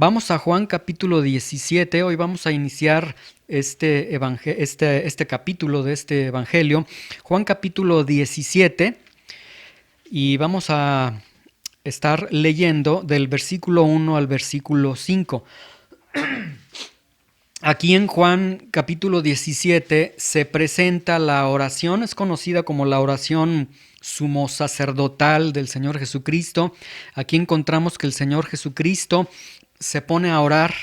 Vamos a Juan capítulo 17. Hoy vamos a iniciar este capítulo de este evangelio. Juan capítulo 17 y vamos a estar leyendo del versículo 1 al versículo 5. Aquí en Juan capítulo 17 se presenta la oración, es conocida como la oración sumo sacerdotal del Señor Jesucristo. Aquí encontramos que el Señor Jesucristo se pone a orar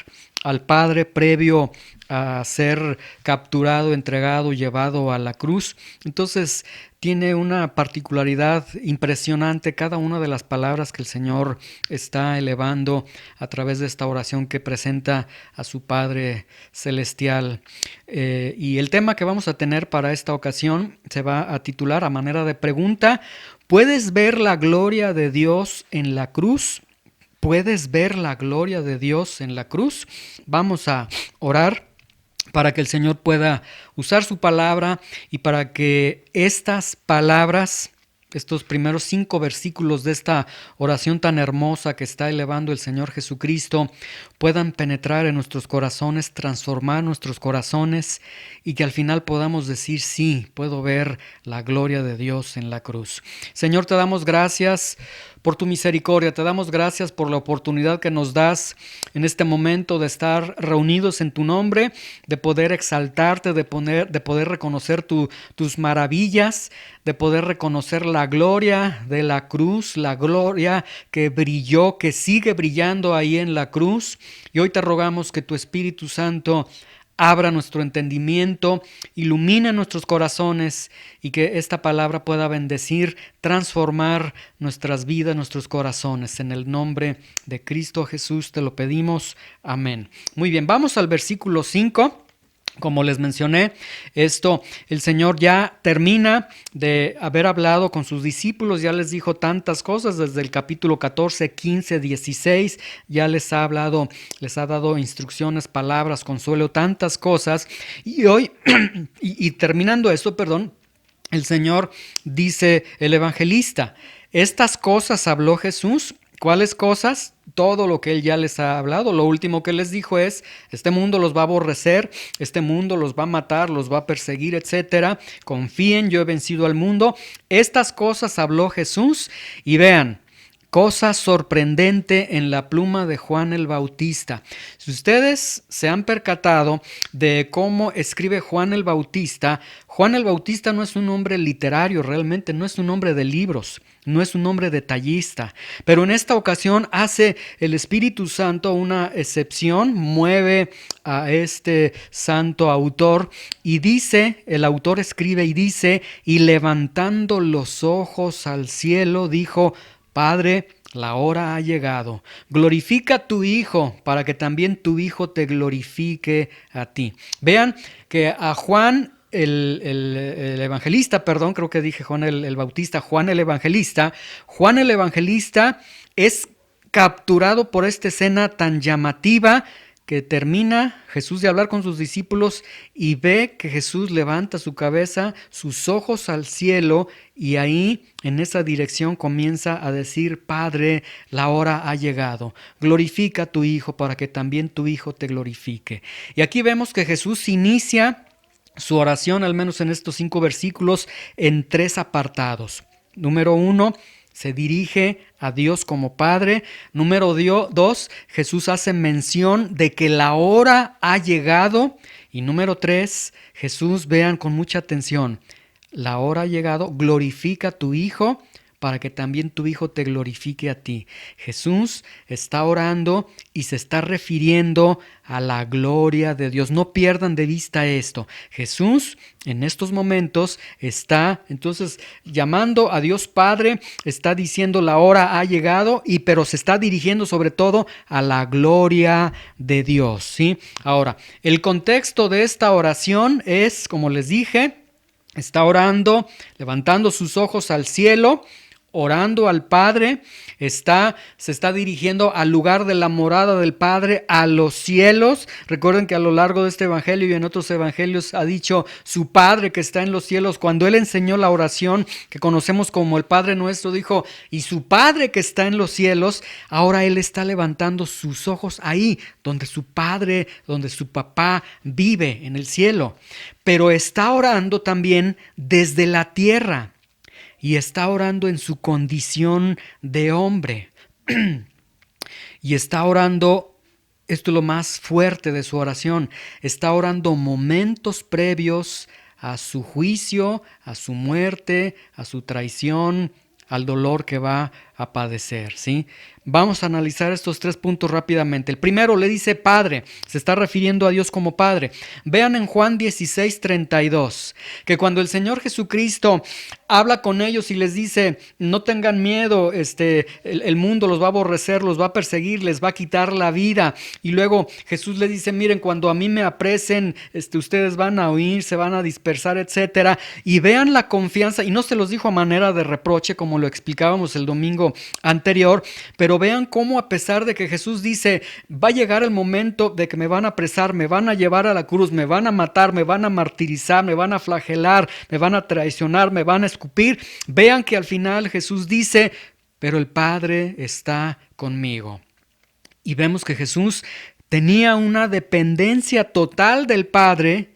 al Padre previo a ser capturado, entregado, llevado a la cruz. Entonces tiene una particularidad impresionante cada una de las palabras que el Señor está elevando a través de esta oración que presenta a su Padre celestial. Y el tema que vamos a tener para esta ocasión se va a titular a manera de pregunta: ¿puedes ver la gloria de Dios en la cruz? ¿Puedes ver la gloria de Dios en la cruz? Vamos a orar para que el Señor pueda usar su palabra y para que estas palabras, estos primeros 5 versículos de esta oración tan hermosa que está elevando el Señor Jesucristo, puedan penetrar en nuestros corazones, transformar nuestros corazones y que al final podamos decir: sí, puedo ver la gloria de Dios en la cruz. Señor, te damos gracias por tu misericordia, te damos gracias por la oportunidad que nos das en este momento de estar reunidos en tu nombre, de poder exaltarte, de poder reconocer tus maravillas, de poder reconocer la gloria de la cruz, la gloria que brilló, que sigue brillando ahí en la cruz. Y hoy te rogamos que tu Espíritu Santo abra nuestro entendimiento, ilumina nuestros corazones y que esta palabra pueda bendecir, transformar nuestras vidas, nuestros corazones. En el nombre de Cristo Jesús te lo pedimos. Amén. Muy bien, vamos al versículo 5. Como les mencioné, el Señor ya termina de haber hablado con sus discípulos, ya les dijo tantas cosas desde el capítulo 14, 15, 16, ya les ha hablado, les ha dado instrucciones, palabras, consuelo, tantas cosas. Y hoy, y terminando esto, el Señor dice el evangelista: estas cosas habló Jesús. ¿Cuáles cosas? Todo lo que Él ya les ha hablado. Lo último que les dijo es: este mundo los va a aborrecer, este mundo los va a matar, los va a perseguir, etcétera. Confíen, yo he vencido al mundo. Estas cosas habló Jesús. Y vean, cosa sorprendente en la pluma de Juan el Bautista. Si ustedes se han percatado de cómo escribe Juan el Bautista no es un hombre literario, realmente no es un hombre de libros, no es un hombre detallista, pero en esta ocasión hace el Espíritu Santo una excepción, mueve a este santo autor y dice, el autor escribe y dice: y levantando los ojos al cielo, dijo: Padre, la hora ha llegado. Glorifica a tu Hijo para que también tu Hijo te glorifique a ti. Vean que a Juan el evangelista, creo que dije Juan el Bautista, Juan el Evangelista es capturado por esta escena tan llamativa que termina Jesús de hablar con sus discípulos y ve que Jesús levanta su cabeza, sus ojos al cielo, y ahí en esa dirección comienza a decir: Padre, la hora ha llegado, glorifica a tu Hijo para que también tu Hijo te glorifique. Y aquí vemos que Jesús inicia su oración, al menos en estos 5 versículos, en 3 apartados. Número 1, se dirige a Dios como Padre. Número 2, Jesús hace mención de que la hora ha llegado. Y número 3, Jesús, vean con mucha atención, la hora ha llegado, glorifica a tu Hijo para que también tu Hijo te glorifique a ti. Jesús está orando y se está refiriendo a la gloria de Dios. No pierdan de vista esto. Jesús en estos momentos está entonces llamando a Dios Padre, está diciendo: la hora ha llegado, pero se está dirigiendo sobre todo a la gloria de Dios, ¿sí? Ahora, el contexto de esta oración es, como les dije, está orando, levantando sus ojos al cielo, orando al Padre, se está dirigiendo al lugar de la morada del Padre, a los cielos. Recuerden que a lo largo de este evangelio y en otros evangelios ha dicho su Padre que está en los cielos. Cuando Él enseñó la oración que conocemos como el Padre Nuestro, dijo, y su Padre que está en los cielos. Ahora Él está levantando sus ojos ahí, donde su Padre, donde su papá vive, en el cielo. Pero está orando también desde la tierra. Y está orando en su condición de hombre. Y está orando, esto es lo más fuerte de su oración, está orando momentos previos a su juicio, a su muerte, a su traición, al dolor que va a padecer, ¿sí? Vamos a analizar estos 3 puntos rápidamente. El primero le dice Padre, se está refiriendo a Dios como Padre. Vean en Juan 16:32, que cuando el Señor Jesucristo habla con ellos y les dice, no tengan miedo, el mundo los va a aborrecer, los va a perseguir, les va a quitar la vida. Y luego Jesús les dice, miren, cuando a mí me apresen, ustedes van a huir, se van a dispersar, etcétera. Y vean la confianza, y no se los dijo a manera de reproche, como lo explicábamos el domingo anterior, pero vean cómo a pesar de que Jesús dice, va a llegar el momento de que me van a apresar, me van a llevar a la cruz, me van a matar, me van a martirizar, me van a flagelar, me van a traicionar, me van a escupir. Vean que al final Jesús dice, pero el Padre está conmigo. Y vemos que Jesús tenía una dependencia total del Padre,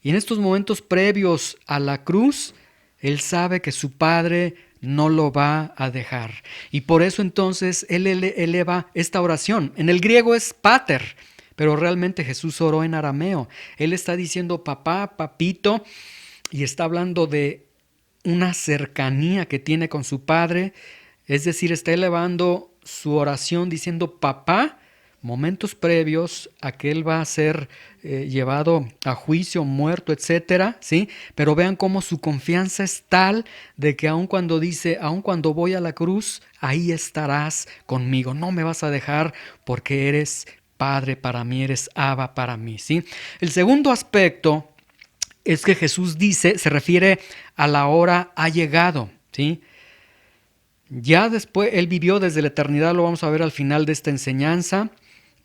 y en estos momentos previos a la cruz, Él sabe que su Padre no lo va a dejar. Y por eso entonces Él eleva esta oración. En el griego es pater, pero realmente Jesús oró en arameo. Él está diciendo papá, papito, y está hablando de una cercanía que tiene con su Padre. Es decir, está elevando su oración diciendo papá, momentos previos a que Él va a ser llevado a juicio, muerto, etcétera, ¿sí? Pero vean cómo su confianza es tal de que aun cuando dice, aun cuando voy a la cruz, ahí estarás conmigo, no me vas a dejar porque eres Padre para mí, eres Abba para mí, ¿sí? El segundo aspecto es que Jesús dice, se refiere a la hora ha llegado, ¿sí? Ya después, Él vivió desde la eternidad, lo vamos a ver al final de esta enseñanza.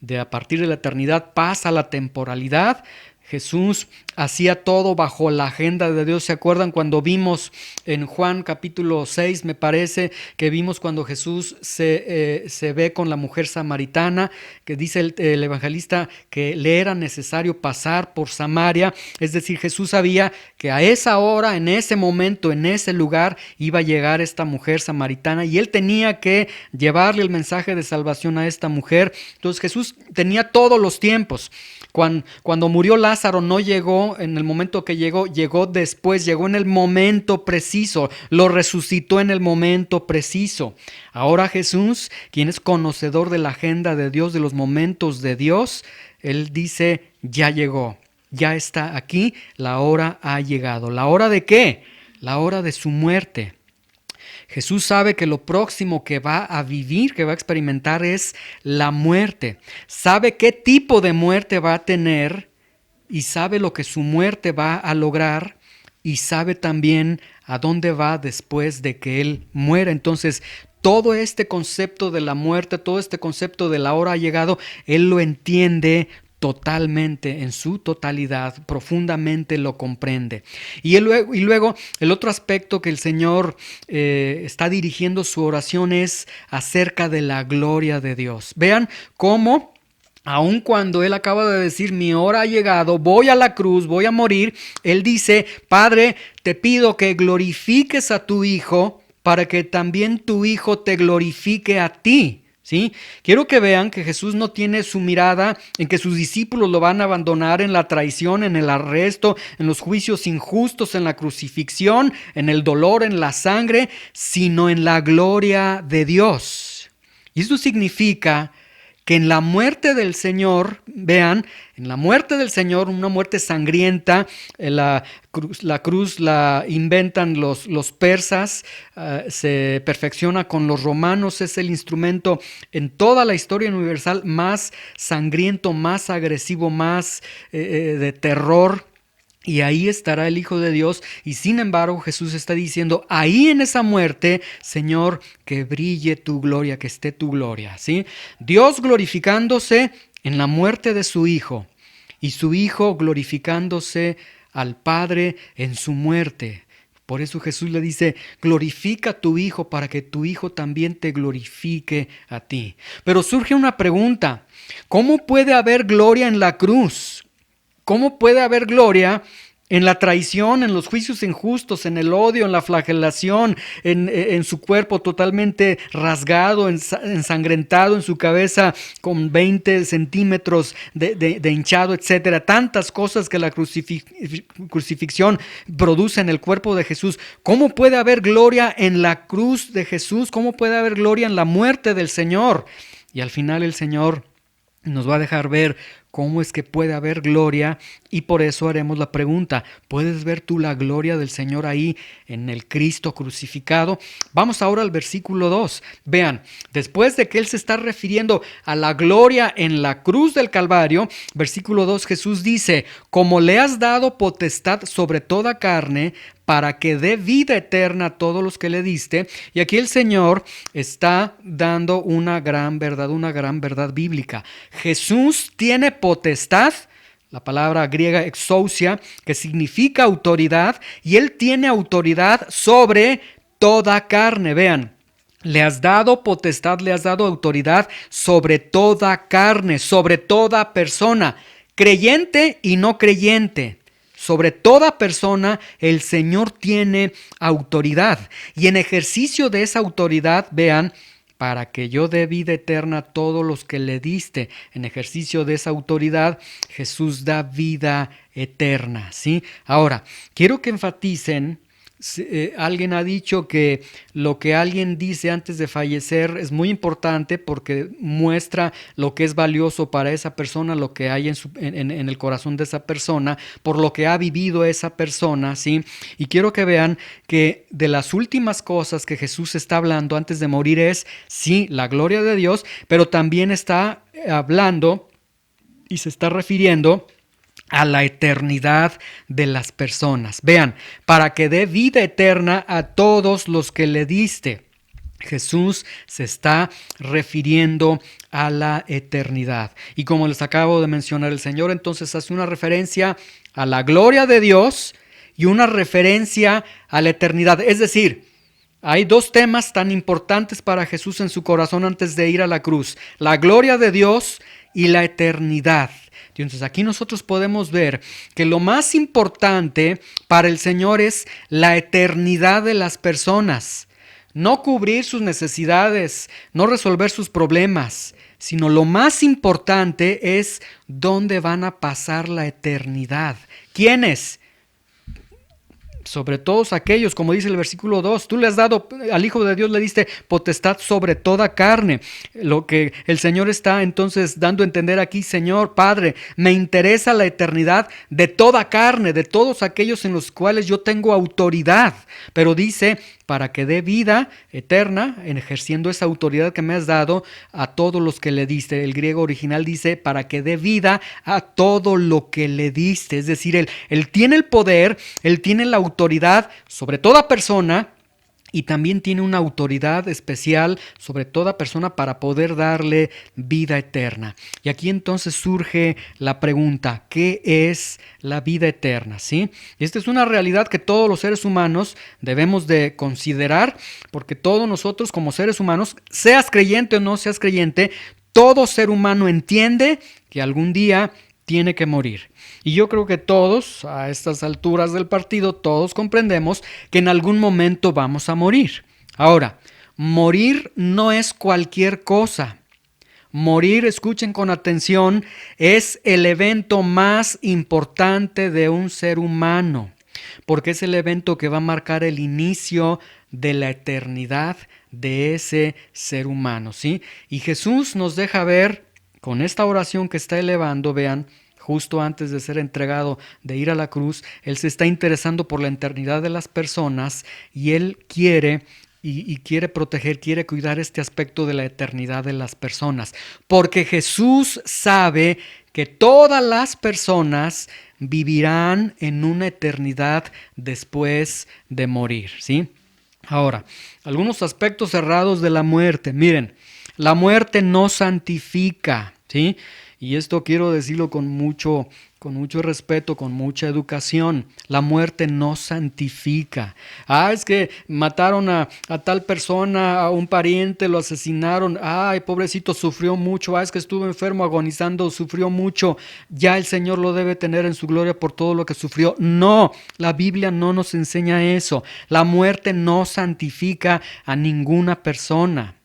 De a partir de la eternidad pasa la temporalidad. Jesús hacía todo bajo la agenda de Dios. ¿Se acuerdan cuando vimos en Juan capítulo 6, me parece, que vimos cuando Jesús se ve con la mujer samaritana, que dice el evangelista que le era necesario pasar por Samaria? Es decir, Jesús sabía que a esa hora, en ese momento, en ese lugar, iba a llegar esta mujer samaritana y Él tenía que llevarle el mensaje de salvación a esta mujer. Entonces Jesús tenía todos los tiempos. Cuando murió Lázaro no llegó en el momento que llegó después, llegó en el momento preciso, lo resucitó en el momento preciso. Ahora Jesús, quien es conocedor de la agenda de Dios, de los momentos de Dios, Él dice, ya llegó, ya está aquí, la hora ha llegado. ¿La hora de qué? La hora de su muerte. Jesús sabe que lo próximo que va a vivir, que va a experimentar es la muerte. Sabe qué tipo de muerte va a tener y sabe lo que su muerte va a lograr y sabe también a dónde va después de que Él muera. Entonces, todo este concepto de la muerte, todo este concepto de la hora ha llegado, Él lo entiende totalmente, en su totalidad, profundamente lo comprende. Y luego el otro aspecto que el Señor está dirigiendo su oración es acerca de la gloria de Dios. Vean cómo, aun cuando Él acaba de decir, mi hora ha llegado, voy a la cruz, voy a morir, Él dice, Padre, te pido que glorifiques a tu Hijo para que también tu Hijo te glorifique a ti. ¿Sí? Quiero que vean que Jesús no tiene su mirada en que sus discípulos lo van a abandonar en la traición, en el arresto, en los juicios injustos, en la crucifixión, en el dolor, en la sangre, sino en la gloria de Dios. Y eso significa que en la muerte del Señor, vean, en la muerte del Señor, una muerte sangrienta, la cruz la inventan los persas, se perfecciona con los romanos, es el instrumento en toda la historia universal más sangriento, más agresivo, más de terror y ahí estará el Hijo de Dios. Y sin embargo Jesús está diciendo, ahí en esa muerte, Señor, que brille tu gloria, que esté tu gloria, ¿sí? Dios glorificándose en la muerte de su Hijo y su Hijo glorificándose al Padre en su muerte. Por eso Jesús le dice, glorifica a tu Hijo para que tu Hijo también te glorifique a ti. Pero surge una pregunta, ¿cómo puede haber gloria en la cruz? ¿Cómo puede haber gloria en la traición, en los juicios injustos, en el odio, en la flagelación, en su cuerpo totalmente rasgado, ensangrentado, en su cabeza con 20 centímetros de hinchado, etcétera? Tantas cosas que la crucifixión produce en el cuerpo de Jesús. ¿Cómo puede haber gloria en la cruz de Jesús? ¿Cómo puede haber gloria en la muerte del Señor? Y al final el Señor nos va a dejar ver cómo es que puede haber gloria, y por eso haremos la pregunta, ¿puedes ver tú la gloria del Señor ahí en el Cristo crucificado? Vamos ahora al versículo 2. Vean, después de que Él se está refiriendo a la gloria en la cruz del Calvario, versículo 2, Jesús dice, como le has dado potestad sobre toda carne, para que dé vida eterna a todos los que le diste. Y aquí el Señor está dando una gran verdad bíblica. Jesús tiene potestad, la palabra griega exousia, que significa autoridad, y Él tiene autoridad sobre toda carne. Vean, le has dado potestad, le has dado autoridad sobre toda carne, sobre toda persona, creyente y no creyente. Sobre toda persona el Señor tiene autoridad, y en ejercicio de esa autoridad, vean, para que yo dé vida eterna a todos los que le diste. En ejercicio de esa autoridad, Jesús da vida eterna, ¿sí? Ahora, quiero que enfaticen. Alguien ha dicho que lo que alguien dice antes de fallecer es muy importante porque muestra lo que es valioso para esa persona, lo que hay en el corazón de esa persona, por lo que ha vivido esa persona, ¿sí? Y quiero que vean que de las últimas cosas que Jesús está hablando antes de morir es, sí, la gloria de Dios, pero también está hablando y se está refiriendo a la eternidad de las personas. Vean, para que dé vida eterna a todos los que le diste. Jesús se está refiriendo a la eternidad. Y como les acabo de mencionar, el Señor entonces hace una referencia a la gloria de Dios y una referencia a la eternidad. Es decir, hay dos temas tan importantes para Jesús en su corazón antes de ir a la cruz: la gloria de Dios y la eternidad. Entonces aquí nosotros podemos ver que lo más importante para el Señor es la eternidad de las personas. No cubrir sus necesidades, no resolver sus problemas, sino lo más importante es dónde van a pasar la eternidad. ¿Quiénes? Sobre todos aquellos, como dice el versículo 2, tú le has dado, al Hijo de Dios le diste potestad sobre toda carne. Lo que el Señor está entonces dando a entender aquí: Señor, Padre, me interesa la eternidad de toda carne, de todos aquellos en los cuales yo tengo autoridad. Pero dice, para que dé vida eterna, en ejerciendo esa autoridad que me has dado, a todos los que le diste. El griego original dice, para que dé vida a todo lo que le diste. Es decir, Él tiene el poder, Él tiene la autoridad sobre toda persona, y también tiene una autoridad especial sobre toda persona para poder darle vida eterna. Y aquí entonces surge la pregunta: ¿qué es la vida eterna? ¿Sí? Esta es una realidad que todos los seres humanos debemos de considerar, porque todos nosotros como seres humanos, seas creyente o no seas creyente, todo ser humano entiende que algún día tiene que morir. Y yo creo que todos, a estas alturas del partido, todos comprendemos que en algún momento vamos a morir. Ahora, morir no es cualquier cosa. Morir, escuchen con atención, es el evento más importante de un ser humano, porque es el evento que va a marcar el inicio de la eternidad de ese ser humano, ¿sí? Y Jesús nos deja ver con esta oración que está elevando, vean, justo antes de ser entregado, de ir a la cruz, Él se está interesando por la eternidad de las personas, y Él quiere quiere proteger, quiere cuidar este aspecto de la eternidad de las personas, porque Jesús sabe que todas las personas vivirán en una eternidad después de morir, ¿sí? Ahora, algunos aspectos errados de la muerte. Miren, la muerte no santifica, ¿sí? Y esto quiero decirlo con mucho respeto, con mucha educación. La muerte no santifica. Es que mataron a tal persona, a un pariente, lo asesinaron. Ay, pobrecito, sufrió mucho. Es que estuvo enfermo, agonizando, sufrió mucho. Ya el Señor lo debe tener en su gloria por todo lo que sufrió. No, la Biblia no nos enseña eso. La muerte no santifica a ninguna persona.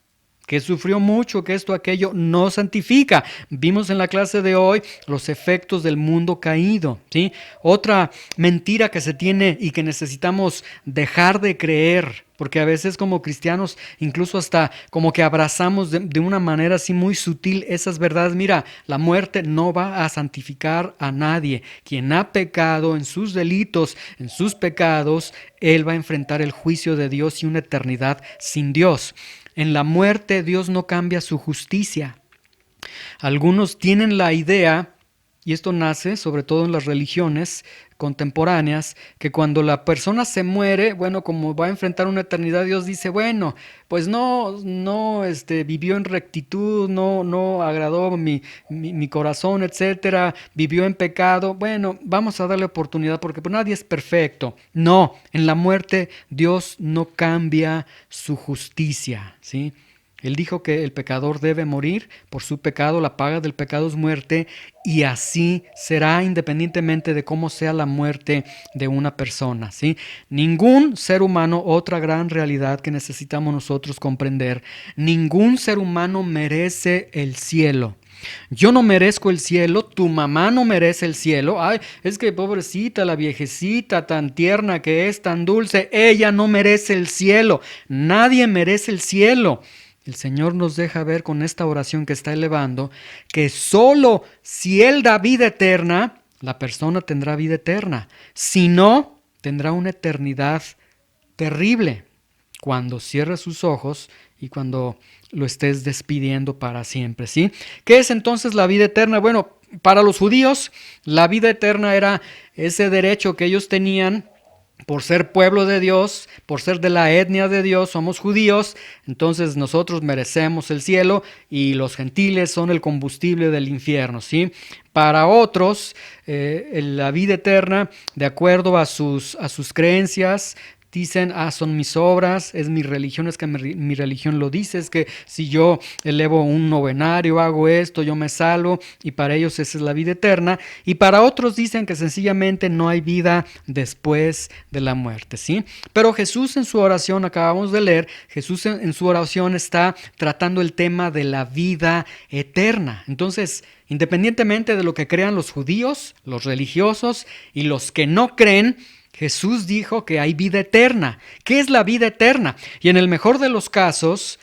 Que sufrió mucho, que esto, aquello, no santifica. Vimos en la clase de hoy los efectos del mundo caído, ¿sí? Otra mentira que se tiene y que necesitamos dejar de creer, porque a veces como cristianos incluso hasta como que abrazamos de una manera así muy sutil esas verdades. Mira, la muerte no va a santificar a nadie. Quien ha pecado en sus delitos, en sus pecados, él va a enfrentar el juicio de Dios y una eternidad sin Dios. En la muerte Dios no cambia su justicia. Algunos tienen la idea, y esto nace sobre todo en las religiones contemporáneas, que cuando la persona se muere, bueno, como va a enfrentar una eternidad, Dios dice, bueno, pues no vivió en rectitud, no agradó mi corazón, etcétera, vivió en pecado, bueno, vamos a darle oportunidad porque pues nadie es perfecto. No, en la muerte Dios no cambia su justicia, ¿sí? Él dijo que el pecador debe morir por su pecado, la paga del pecado es muerte, y así será independientemente de cómo sea la muerte de una persona, ¿sí? Ningún ser humano, otra gran realidad que necesitamos nosotros comprender, ningún ser humano merece el cielo. Yo no merezco el cielo, tu mamá no merece el cielo. Ay, es que pobrecita, la viejecita tan tierna que es, tan dulce, ella no merece el cielo. Nadie merece el cielo. El Señor nos deja ver con esta oración que está elevando que solo si Él da vida eterna, la persona tendrá vida eterna. Si no, tendrá una eternidad terrible cuando cierre sus ojos y cuando lo estés despidiendo para siempre, ¿sí? ¿Qué es entonces la vida eterna? Bueno, para los judíos, la vida eterna era ese derecho que ellos tenían por ser pueblo de Dios, por ser de la etnia de Dios, somos judíos, entonces nosotros merecemos el cielo y los gentiles son el combustible del infierno, ¿sí? Para otros, la vida eterna, de acuerdo a sus creencias, dicen, son mis obras, es mi religión, es que mi religión lo dice, es que si yo elevo un novenario, hago esto, yo me salvo, y para ellos esa es la vida eterna. Y para otros dicen que sencillamente no hay vida después de la muerte, ¿sí? Pero Jesús en su oración, acabamos de leer, Jesús en su oración está tratando el tema de la vida eterna. Entonces, independientemente de lo que crean los judíos, los religiosos y los que no creen, Jesús dijo que hay vida eterna. ¿Qué es la vida eterna? Y en el mejor de los casos,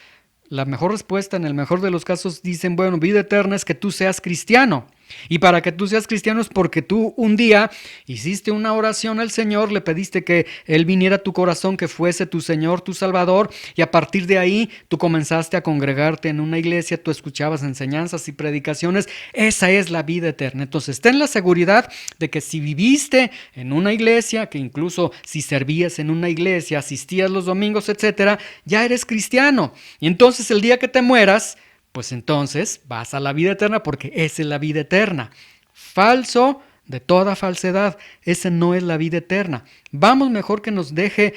la mejor respuesta en el mejor de los casos dicen, bueno, vida eterna es que tú seas cristiano. Y para que tú seas cristiano es porque tú un día hiciste una oración al Señor, le pediste que Él viniera a tu corazón, que fuese tu Señor, tu Salvador, y a partir de ahí tú comenzaste a congregarte en una iglesia, tú escuchabas enseñanzas y predicaciones. Esa es la vida eterna. Entonces ten la seguridad de que si viviste en una iglesia, que incluso si servías en una iglesia, asistías los domingos, etcétera, ya eres cristiano. Y entonces el día que te mueras, pues entonces vas a la vida eterna porque esa es la vida eterna. Falso de toda falsedad, esa no es la vida eterna. Vamos mejor que nos dé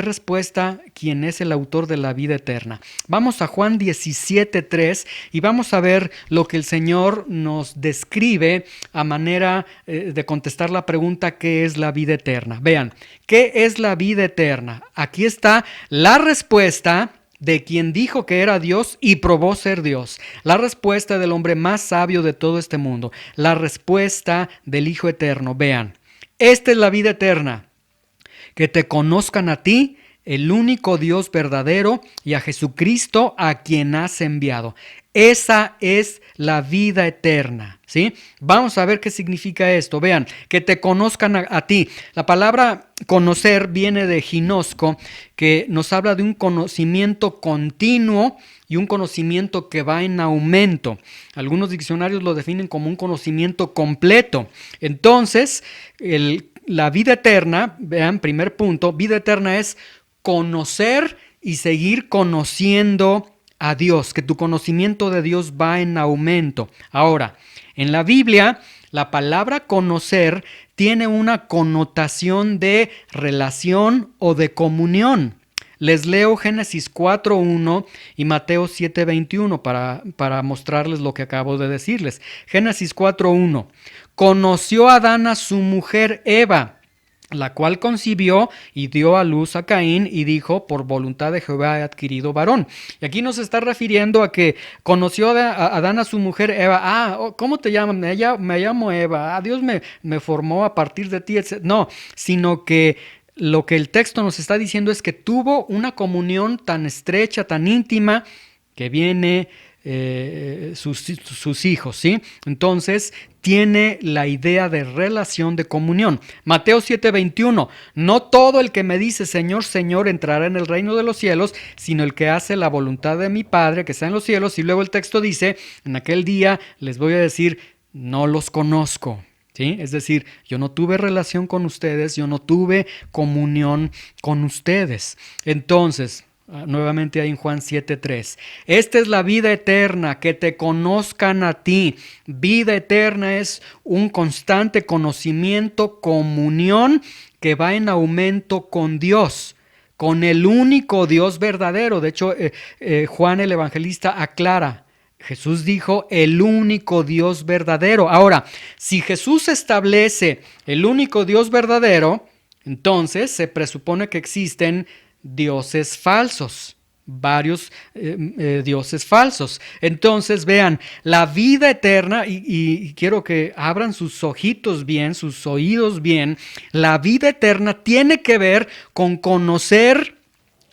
respuesta quién es el autor de la vida eterna. Vamos a Juan 17:3 y vamos a ver lo que el Señor nos describe a manera de contestar la pregunta ¿qué es la vida eterna? Vean, ¿qué es la vida eterna? Aquí está la respuesta de quien dijo que era Dios y probó ser Dios. La respuesta del hombre más sabio de todo este mundo. La respuesta del Hijo Eterno. Vean, esta es la vida eterna. Que te conozcan a ti, el único Dios verdadero, y a Jesucristo a quien has enviado. Esa es la vida eterna, ¿sí? Vamos a ver qué significa esto. Vean, que te conozcan a ti. La palabra conocer viene de ginosco, que nos habla de un conocimiento continuo y un conocimiento que va en aumento. Algunos diccionarios lo definen como un conocimiento completo. Entonces, la vida eterna, vean, primer punto, vida eterna es conocer y seguir conociendo a Dios, que tu conocimiento de Dios va en aumento. Ahora, en la Biblia, la palabra conocer tiene una connotación de relación o de comunión. Les leo Génesis 4:1 y Mateo 7:21 para mostrarles lo que acabo de decirles. Génesis 4:1. Conoció Adán a su mujer Eva, la cual concibió y dio a luz a Caín y dijo, por voluntad de Jehová he adquirido varón. Y aquí nos está refiriendo a que conoció a Adán a su mujer Eva. ¿Cómo te llamas? Me llamo Eva. Dios me formó a partir de ti. No, sino que lo que el texto nos está diciendo es que tuvo una comunión tan estrecha, tan íntima, que viene sus hijos, ¿sí? Entonces tiene la idea de relación, de comunión. Mateo 7:21, no todo el que me dice Señor, Señor entrará en el reino de los cielos, sino el que hace la voluntad de mi Padre que está en los cielos. Y luego el texto dice, en aquel día les voy a decir, no los conozco. ¿Sí? Es decir, yo no tuve relación con ustedes, yo no tuve comunión con ustedes. Entonces, nuevamente ahí en Juan 7:3. Esta es la vida eterna, que te conozcan a ti. Vida eterna es un constante conocimiento, comunión que va en aumento con Dios, con el único Dios verdadero. De hecho, Juan el Evangelista aclara. Jesús dijo el único Dios verdadero. Ahora, si Jesús establece el único Dios verdadero, entonces se presupone que existen dioses falsos, varios dioses falsos. Entonces vean, la vida eterna, y quiero que abran sus ojitos bien, sus oídos bien, la vida eterna tiene que ver con conocer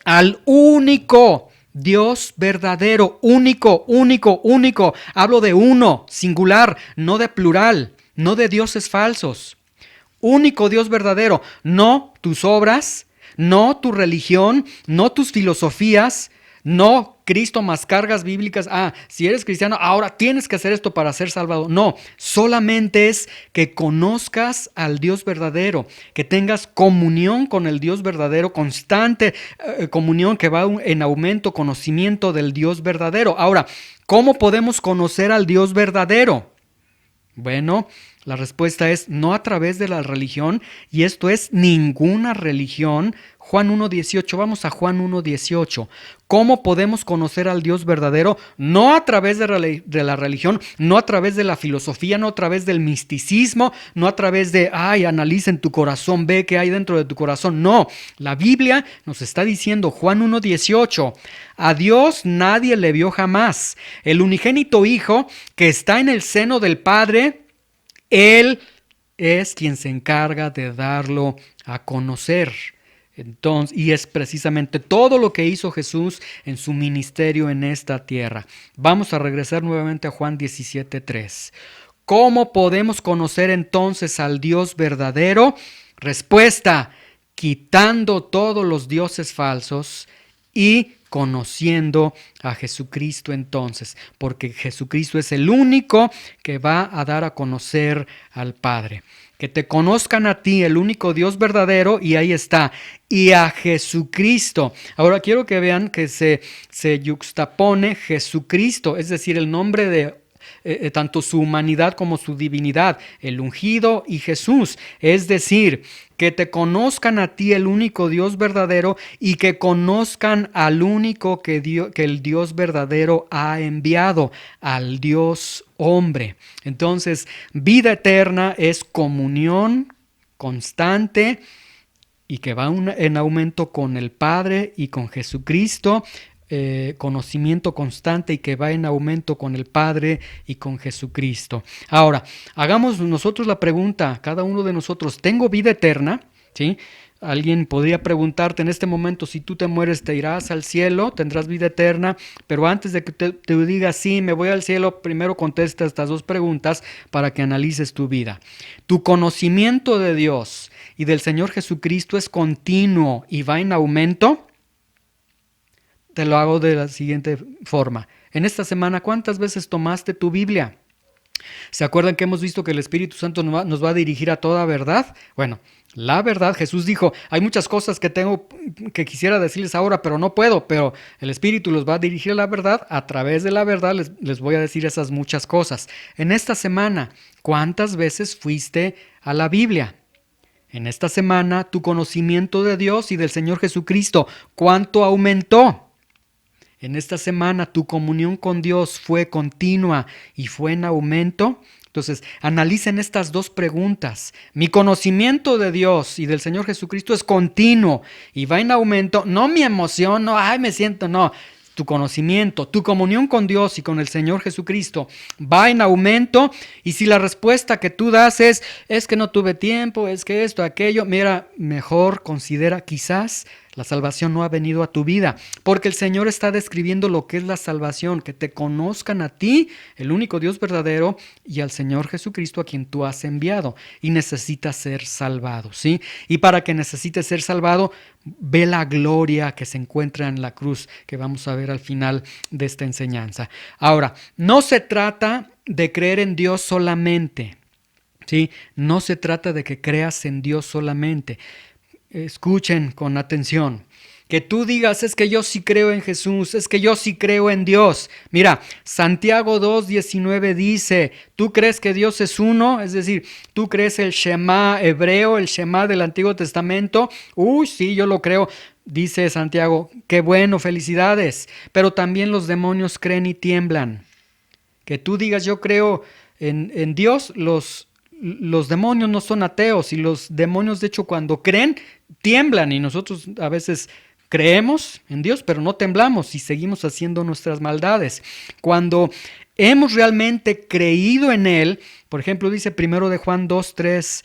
al único Dios verdadero, único, único, único. Hablo de uno, singular, no de plural, no de dioses falsos. Único Dios verdadero, no tus obras, no tu religión, no tus filosofías, no Cristo más cargas bíblicas. Si eres cristiano, ahora tienes que hacer esto para ser salvado. No, solamente es que conozcas al Dios verdadero, que tengas comunión con el Dios verdadero, constante comunión que va en aumento, conocimiento del Dios verdadero. Ahora, ¿cómo podemos conocer al Dios verdadero? Bueno, la respuesta es no a través de la religión, y esto es ninguna religión. Juan 1:18, vamos a Juan 1:18. ¿Cómo podemos conocer al Dios verdadero? No a través de la religión, no a través de la filosofía, no a través del misticismo, no a través de, analiza en tu corazón, ve qué hay dentro de tu corazón. No, la Biblia nos está diciendo, Juan 1:18, a Dios nadie le vio jamás. El unigénito Hijo que está en el seno del Padre, Él es quien se encarga de darlo a conocer. Entonces, y es precisamente todo lo que hizo Jesús en su ministerio en esta tierra. Vamos a regresar nuevamente a Juan 17:3. ¿Cómo podemos conocer entonces al Dios verdadero? Respuesta: quitando todos los dioses falsos y conociendo a Jesucristo entonces, porque Jesucristo es el único que va a dar a conocer al Padre. Que te conozcan a ti, el único Dios verdadero, y ahí está, y a Jesucristo. Ahora quiero que vean que se yuxtapone Jesucristo, es decir, el nombre de tanto su humanidad como su divinidad, el ungido y Jesús. Es decir, que te conozcan a ti, el único Dios verdadero, y que conozcan al único que el Dios verdadero ha enviado, al Dios hombre. Entonces, vida eterna es comunión constante y que va en aumento con el Padre y con Jesucristo. Conocimiento constante y que va en aumento con el Padre y con Jesucristo. Ahora, hagamos nosotros la pregunta, cada uno de nosotros, ¿tengo vida eterna? ¿Sí? Alguien podría preguntarte en este momento, si tú te mueres, ¿te irás al cielo? ¿Tendrás vida eterna? Pero antes de que te digas, sí, me voy al cielo, primero contesta estas dos preguntas para que analices tu vida. ¿Tu conocimiento de Dios y del Señor Jesucristo es continuo y va en aumento? Te lo hago de la siguiente forma. En esta semana, ¿cuántas veces tomaste tu Biblia? ¿Se acuerdan que hemos visto que el Espíritu Santo nos va a dirigir a toda verdad? Bueno, la verdad, Jesús dijo, hay muchas cosas que quisiera decirles ahora, pero no puedo, pero el Espíritu los va a dirigir a la verdad, a través de la verdad les voy a decir esas muchas cosas. En esta semana, ¿cuántas veces fuiste a la Biblia? En esta semana, tu conocimiento de Dios y del Señor Jesucristo, ¿cuánto aumentó? En esta semana, ¿tu comunión con Dios fue continua y fue en aumento? Entonces, analicen estas dos preguntas. ¿Mi conocimiento de Dios y del Señor Jesucristo es continuo y va en aumento? No mi emoción, no, ay, me siento, no. Tu conocimiento, tu comunión con Dios y con el Señor Jesucristo va en aumento. Y si la respuesta que tú das es que no tuve tiempo, es que esto, aquello, mira, mejor considera quizás la salvación no ha venido a tu vida, porque el Señor está describiendo lo que es la salvación, que te conozcan a ti, el único Dios verdadero, y al Señor Jesucristo a quien tú has enviado, y necesitas ser salvado, ¿sí? Y para que necesites ser salvado, ve la gloria que se encuentra en la cruz, que vamos a ver al final de esta enseñanza. Ahora, no se trata de creer en Dios solamente, ¿sí? No se trata de que creas en Dios solamente. Escuchen con atención. Que tú digas, es que yo sí creo en Jesús, es que yo sí creo en Dios. Mira, Santiago 2:19 dice, ¿tú crees que Dios es uno? Es decir, ¿tú crees el Shema hebreo, el Shema del Antiguo Testamento? Uy, sí, yo lo creo. Dice Santiago, qué bueno, felicidades. Pero también los demonios creen y tiemblan. Que tú digas, yo creo en Dios, los demonios no son ateos, y los demonios, de hecho, cuando creen, tiemblan, y nosotros a veces creemos en Dios, pero no temblamos y seguimos haciendo nuestras maldades. Cuando hemos realmente creído en Él, por ejemplo, dice primero de Juan 2, 3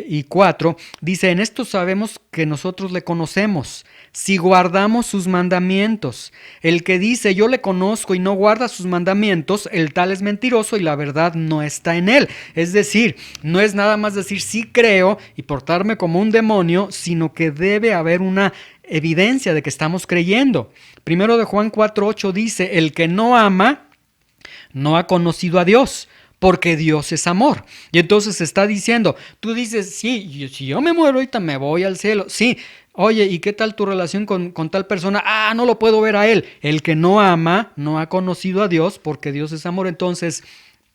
y 4, dice, en esto sabemos que nosotros le conocemos, si guardamos sus mandamientos. El que dice, yo le conozco y no guarda sus mandamientos, el tal es mentiroso y la verdad no está en él. Es decir, no es nada más decir sí creo y portarme como un demonio, sino que debe haber una evidencia de que estamos creyendo. Primero de Juan 4:8 dice, el que no ama no ha conocido a Dios, porque Dios es amor. Y entonces está diciendo, tú dices, sí, si yo me muero ahorita me voy al cielo. Sí, oye, ¿y qué tal tu relación con tal persona? Ah, no lo puedo ver a él. El que no ama no ha conocido a Dios, porque Dios es amor. Entonces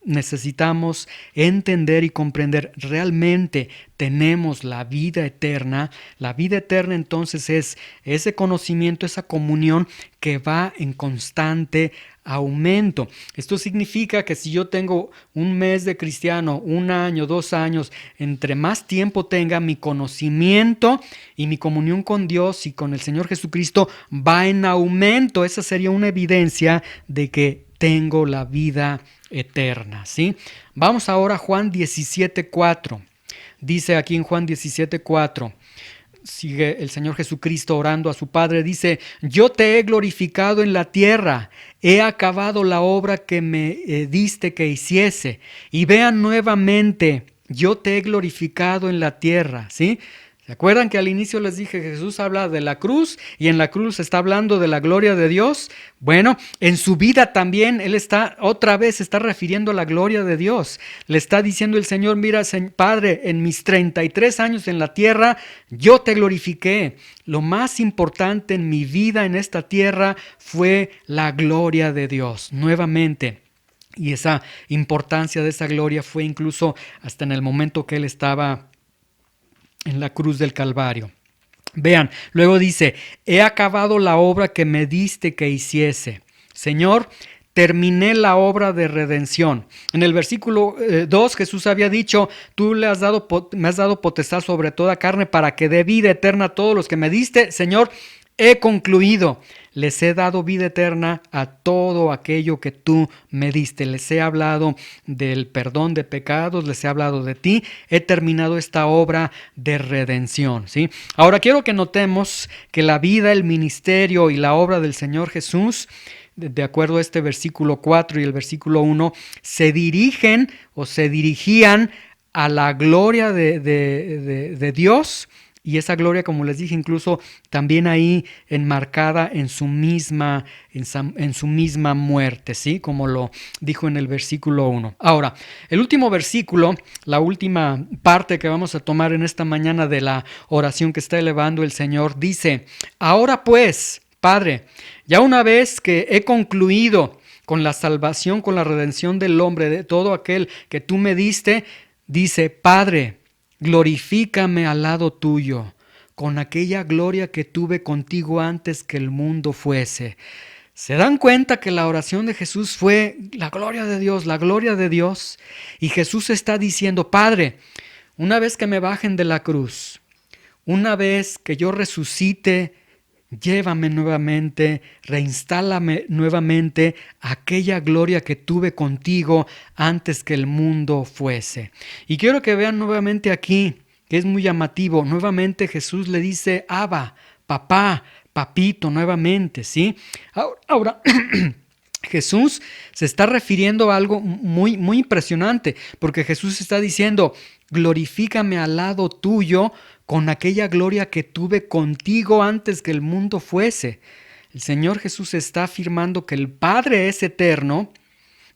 necesitamos entender y comprender, realmente tenemos la vida eterna. La vida eterna entonces es ese conocimiento, esa comunión que va en constante aumento. Esto significa que si yo tengo un mes de cristiano, 1 año, 2 años, entre más tiempo tenga, mi conocimiento y mi comunión con Dios y con el Señor Jesucristo va en aumento. Esa sería una evidencia de que tengo la vida eterna, ¿sí? Vamos ahora a Juan 17:4. Dice aquí en Juan 17:4, sigue el Señor Jesucristo orando a su Padre, dice, yo te he glorificado en la tierra, he acabado la obra que me diste que hiciese. Y vean nuevamente, yo te he glorificado en la tierra, ¿sí? ¿Se acuerdan que al inicio les dije que Jesús habla de la cruz y en la cruz está hablando de la gloria de Dios? Bueno, en su vida también Él otra vez está refiriendo a la gloria de Dios. Le está diciendo el Señor, mira, Padre, en mis 33 años en la tierra, yo te glorifiqué. Lo más importante en mi vida en esta tierra fue la gloria de Dios, nuevamente. Y esa importancia de esa gloria fue incluso hasta en el momento que Él estaba en la cruz del Calvario. Vean, luego dice, he acabado la obra que me diste que hiciese. Señor, terminé la obra de redención. En el versículo 2 Jesús había dicho, tú me has dado potestad sobre toda carne para que dé vida eterna a todos los que me diste. Señor, he concluido. Les he dado vida eterna a todo aquello que tú me diste. Les he hablado del perdón de pecados, les he hablado de ti. He terminado esta obra de redención, ¿sí? Ahora quiero que notemos que la vida, el ministerio y la obra del Señor Jesús, de acuerdo a este versículo 4 y el versículo 1, se dirigen o se dirigían a la gloria de Dios. Y esa gloria, como les dije, incluso también ahí enmarcada en su misma muerte, ¿sí? Como lo dijo en el versículo 1. Ahora, el último versículo, la última parte que vamos a tomar en esta mañana de la oración que está elevando el Señor, dice: ahora pues, Padre, ya una vez que he concluido con la salvación, con la redención del hombre, de todo aquel que tú me diste, dice: Padre, glorifícame al lado tuyo, con aquella gloria que tuve contigo antes que el mundo fuese. ¿Se dan cuenta que la oración de Jesús fue la gloria de Dios, la gloria de Dios? Y Jesús está diciendo: Padre, una vez que me bajen de la cruz, una vez que yo resucite, llévame nuevamente, reinstálame nuevamente aquella gloria que tuve contigo antes que el mundo fuese. Y quiero que vean nuevamente aquí, que es muy llamativo, nuevamente Jesús le dice Abba, papá, papito, nuevamente, ¿sí? Ahora Jesús se está refiriendo a algo muy, muy impresionante, porque Jesús está diciendo: glorifícame al lado tuyo con aquella gloria que tuve contigo antes que el mundo fuese. El Señor Jesús está afirmando que el Padre es eterno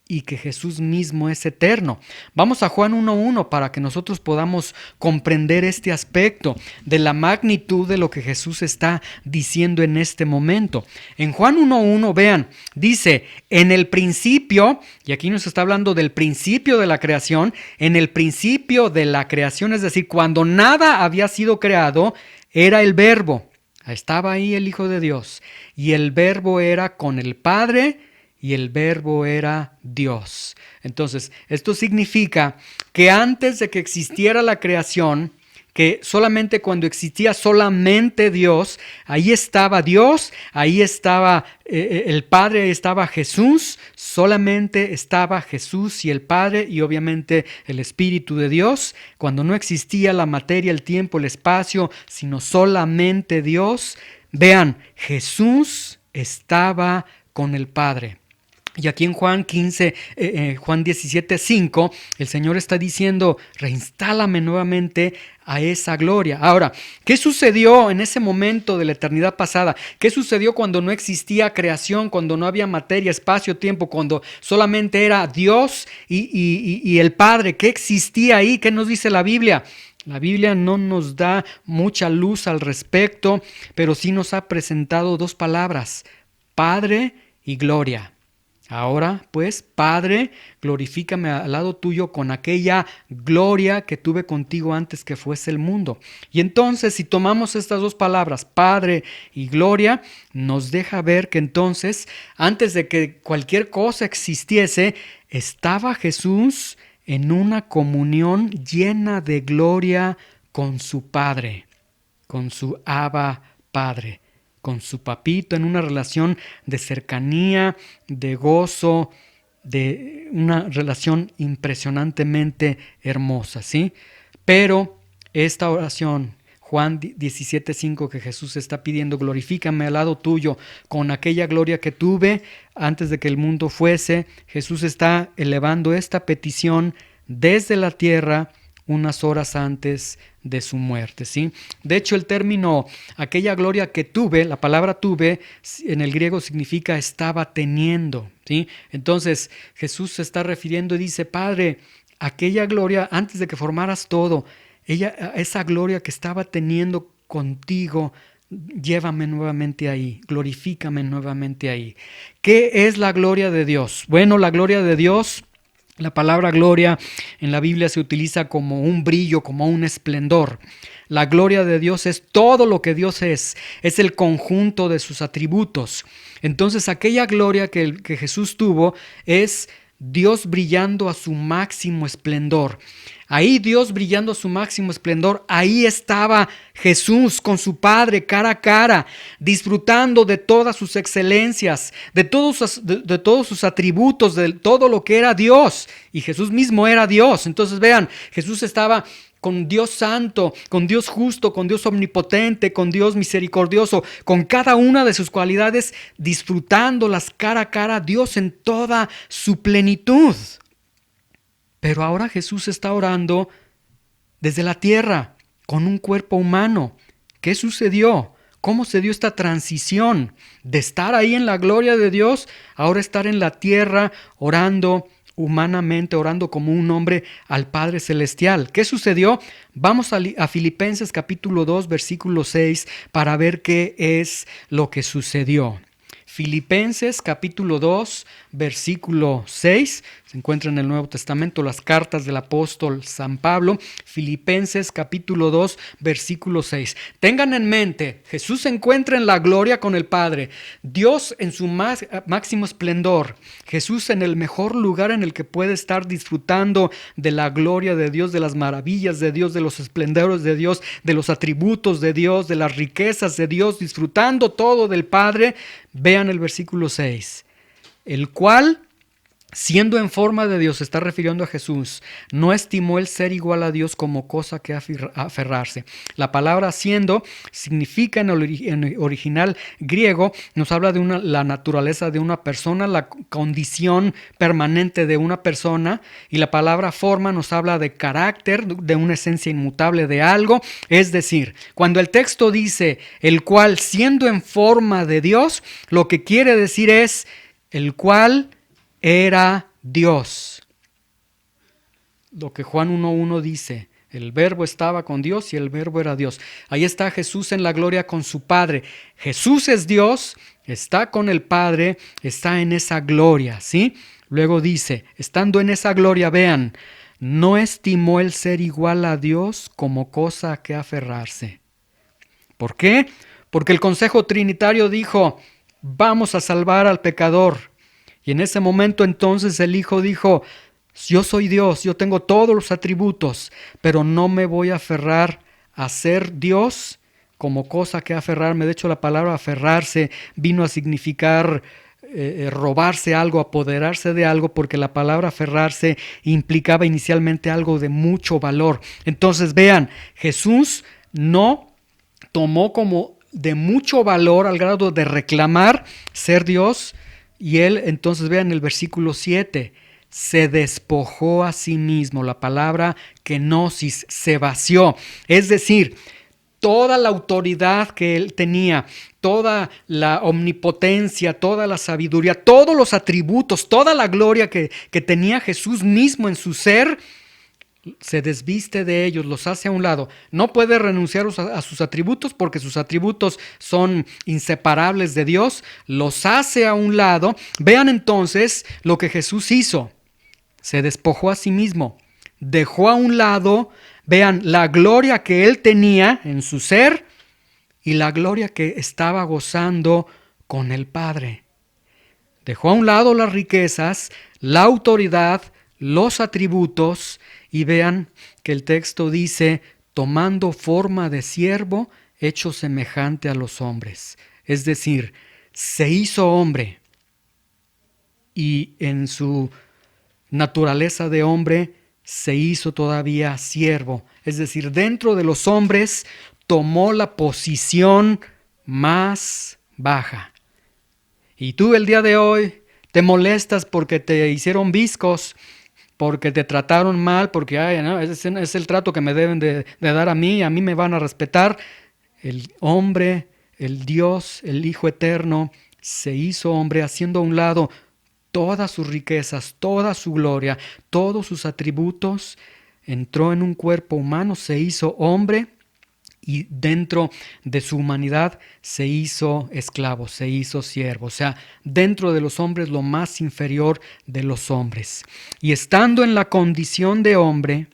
y que Jesús mismo es eterno. Vamos a Juan 1:1 para que nosotros podamos comprender este aspecto de la magnitud de lo que Jesús está diciendo en este momento. En Juan 1:1, vean, dice: en el principio, y aquí nos está hablando del principio de la creación, en el principio de la creación, es decir, cuando nada había sido creado, era el Verbo. Estaba ahí el Hijo de Dios, y el Verbo era con el Padre, y el Verbo era Dios. Entonces, esto significa que antes de que existiera la creación, que solamente cuando existía solamente Dios, ahí estaba Dios, ahí estaba el Padre, ahí estaba Jesús, solamente estaba Jesús y el Padre y obviamente el Espíritu de Dios. Cuando no existía la materia, el tiempo, el espacio, sino solamente Dios, vean, Jesús estaba con el Padre. Y aquí en Juan 17:5, el Señor está diciendo: reinstálame nuevamente a esa gloria. Ahora, ¿qué sucedió en ese momento de la eternidad pasada? ¿Qué sucedió cuando no existía creación, cuando no había materia, espacio, tiempo, cuando solamente era Dios y el Padre? ¿Qué existía ahí? ¿Qué nos dice la Biblia? La Biblia no nos da mucha luz al respecto, pero sí nos ha presentado dos palabras: Padre y gloria. Ahora, pues, Padre, glorifícame al lado tuyo con aquella gloria que tuve contigo antes que fuese el mundo. Y entonces, si tomamos estas dos palabras, Padre y gloria, nos deja ver que entonces, antes de que cualquier cosa existiese, estaba Jesús en una comunión llena de gloria con su Padre, con su Abba Padre, con su papito, en una relación de cercanía, de gozo, de una relación impresionantemente hermosa, ¿sí? Pero esta oración, Juan 17:5, que Jesús está pidiendo: glorifícame al lado tuyo con aquella gloria que tuve antes de que el mundo fuese, Jesús está elevando esta petición desde la tierra unas horas antes de su muerte, ¿sí? De hecho, el término aquella gloria que tuve, la palabra tuve, en el griego significa estaba teniendo, ¿sí? Entonces, Jesús se está refiriendo y dice: Padre, aquella gloria antes de que formaras todo, esa gloria que estaba teniendo contigo, llévame nuevamente ahí, glorifícame nuevamente ahí. ¿Qué es la gloria de Dios? Bueno, la gloria de Dios, la palabra gloria en la Biblia se utiliza como un brillo, como un esplendor. La gloria de Dios es todo lo que Dios es el conjunto de sus atributos. Entonces, aquella gloria que Jesús tuvo es Dios brillando a su máximo esplendor. Ahí Dios brillando a su máximo esplendor, ahí estaba Jesús con su Padre cara a cara, disfrutando de todas sus excelencias, de todos sus atributos, de todo lo que era Dios. Y Jesús mismo era Dios. Entonces vean, Jesús estaba con Dios santo, con Dios justo, con Dios omnipotente, con Dios misericordioso, con cada una de sus cualidades, disfrutándolas cara a cara, Dios en toda su plenitud. Pero ahora Jesús está orando desde la tierra, con un cuerpo humano. ¿Qué sucedió? ¿Cómo se dio esta transición de estar ahí en la gloria de Dios, ahora estar en la tierra orando humanamente, orando como un hombre al Padre Celestial? ¿Qué sucedió? Vamos a Filipenses capítulo 2, versículo 6, para ver qué es lo que sucedió. Filipenses capítulo 2, versículo 6, se encuentra en el Nuevo Testamento, las cartas del apóstol San Pablo. Filipenses capítulo 2, versículo 6. Tengan en mente, Jesús se encuentra en la gloria con el Padre, Dios en su máximo esplendor, Jesús en el mejor lugar en el que puede estar disfrutando de la gloria de Dios, de las maravillas de Dios, de los esplendores de Dios, de los atributos de Dios, de las riquezas de Dios, disfrutando todo del Padre. Vean el versículo 6, el cual, siendo en forma de Dios, se está refiriendo a Jesús, no estimó el ser igual a Dios como cosa que aferrarse. La palabra siendo significa en el original griego, nos habla de la naturaleza de una persona, la condición permanente de una persona, y la palabra forma nos habla de carácter, de una esencia inmutable de algo. Es decir, cuando el texto dice el cual siendo en forma de Dios, lo que quiere decir es el cual era Dios. Lo que Juan 1:1 dice, el verbo estaba con Dios y el verbo era Dios. Ahí está Jesús en la gloria con su Padre. Jesús es Dios, está con el Padre, está en esa gloria, ¿sí? Luego dice, estando en esa gloria, vean, no estimó el ser igual a Dios como cosa a que aferrarse. ¿Por qué? Porque el Consejo Trinitario dijo, vamos a salvar al pecador. Y en ese momento entonces el Hijo dijo, yo soy Dios, yo tengo todos los atributos, pero no me voy a aferrar a ser Dios como cosa que aferrarme. De hecho, la palabra aferrarse vino a significar robarse algo, apoderarse de algo, porque la palabra aferrarse implicaba inicialmente algo de mucho valor. Entonces vean, Jesús no tomó como de mucho valor al grado de reclamar ser Dios. Y él, entonces vean el versículo 7, se despojó a sí mismo. La palabra kenosis, se vació. Es decir, toda la autoridad que él tenía, toda la omnipotencia, toda la sabiduría, todos los atributos, toda la gloria que tenía Jesús mismo en su ser, se desviste de ellos, los hace a un lado. No puede renunciar a sus atributos porque sus atributos son inseparables de Dios. Los hace a un lado. Vean entonces lo que Jesús hizo. Se despojó a sí mismo. Dejó a un lado, vean, la gloria que él tenía en su ser y la gloria que estaba gozando con el Padre. Dejó a un lado las riquezas, la autoridad, los atributos. Y vean que el texto dice, tomando forma de siervo, hecho semejante a los hombres. Es decir, se hizo hombre y en su naturaleza de hombre se hizo todavía siervo. Es decir, dentro de los hombres tomó la posición más baja. Y tú el día de hoy te molestas porque te hicieron viscos, porque te trataron mal, porque no, es el trato que me deben de dar a mí me van a respetar. El hombre, el Dios, el Hijo eterno, se hizo hombre haciendo a un lado todas sus riquezas, toda su gloria, todos sus atributos, entró en un cuerpo humano, se hizo hombre y dentro de su humanidad se hizo esclavo, se hizo siervo, o sea, dentro de los hombres lo más inferior de los hombres. Y estando en la condición de hombre,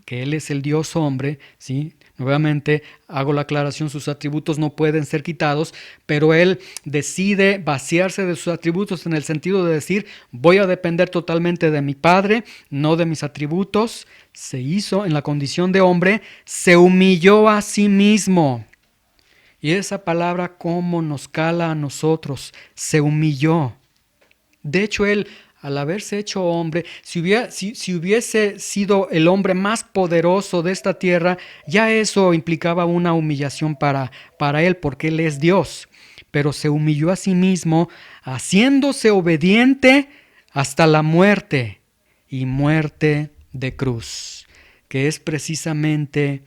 que Él es el Dios hombre, ¿sí? Nuevamente hago la aclaración, sus atributos no pueden ser quitados, pero él decide vaciarse de sus atributos en el sentido de decir, voy a depender totalmente de mi Padre, no de mis atributos. Se hizo en la condición de hombre, se humilló a sí mismo. Y esa palabra cómo nos cala a nosotros, se humilló. De hecho, él, al haberse hecho hombre, si hubiese sido el hombre más poderoso de esta tierra, ya eso implicaba una humillación para él, porque él es Dios. Pero se humilló a sí mismo, haciéndose obediente hasta la muerte, y muerte de cruz, que es precisamente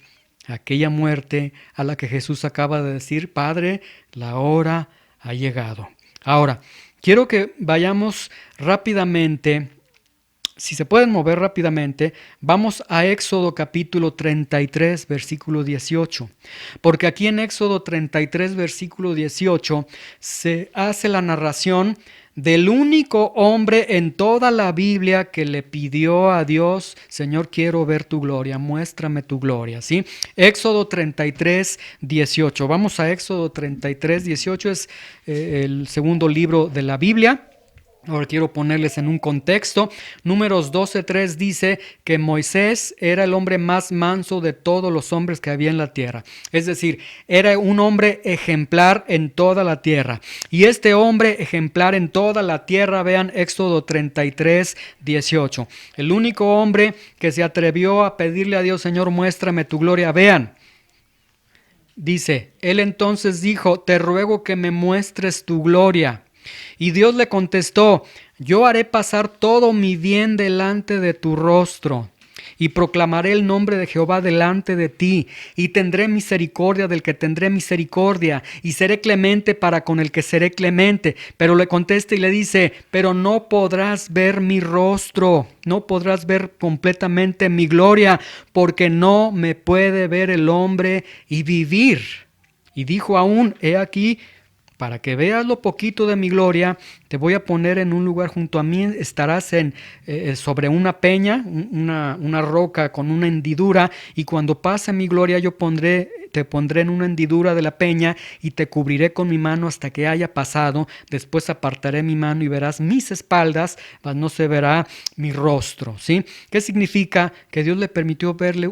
aquella muerte a la que Jesús acaba de decir, Padre, la hora ha llegado. Ahora, quiero que vayamos rápidamente, si se pueden mover rápidamente, vamos a Éxodo capítulo 33, versículo 18. Porque aquí en Éxodo 33, versículo 18, se hace la narración del único hombre en toda la Biblia que le pidió a Dios, Señor, quiero ver tu gloria, muéstrame tu gloria, ¿sí? Éxodo 33, 18. Vamos a Éxodo 33, 18, es el segundo libro de la Biblia. Ahora quiero ponerles en un contexto. Números 12:3 dice que Moisés era el hombre más manso de todos los hombres que había en la tierra. Es decir, era un hombre ejemplar en toda la tierra. Y este hombre ejemplar en toda la tierra, vean Éxodo 33:18. El único hombre que se atrevió a pedirle a Dios, Señor, muéstrame tu gloria. Vean. Dice, él entonces dijo, te ruego que me muestres tu gloria. Y Dios le contestó, yo haré pasar todo mi bien delante de tu rostro, y proclamaré el nombre de Jehová delante de ti, y tendré misericordia del que tendré misericordia, y seré clemente para con el que seré clemente. Pero le contesta y le dice, pero no podrás ver mi rostro, no podrás ver completamente mi gloria, porque no me puede ver el hombre y vivir. Y dijo aún, he aquí, para que veas lo poquito de mi gloria, te voy a poner en un lugar junto a mí, estarás sobre una peña, una roca con una hendidura, y cuando pase mi gloria te pondré en una hendidura de la peña y te cubriré con mi mano hasta que haya pasado, después apartaré mi mano y verás mis espaldas, mas no se verá mi rostro, ¿sí? ¿Qué significa? Que Dios le permitió verle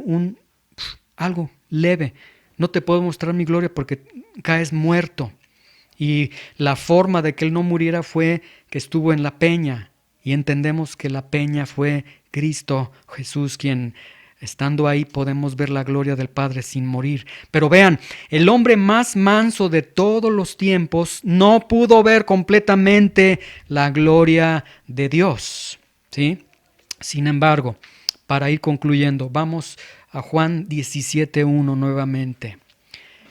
algo leve. No te puedo mostrar mi gloria porque caes muerto. Y la forma de que él no muriera fue que estuvo en la peña. Y entendemos que la peña fue Cristo Jesús, quien estando ahí podemos ver la gloria del Padre sin morir. Pero vean, el hombre más manso de todos los tiempos no pudo ver completamente la gloria de Dios, ¿sí? Sin embargo, para ir concluyendo, vamos a Juan 17:1 nuevamente.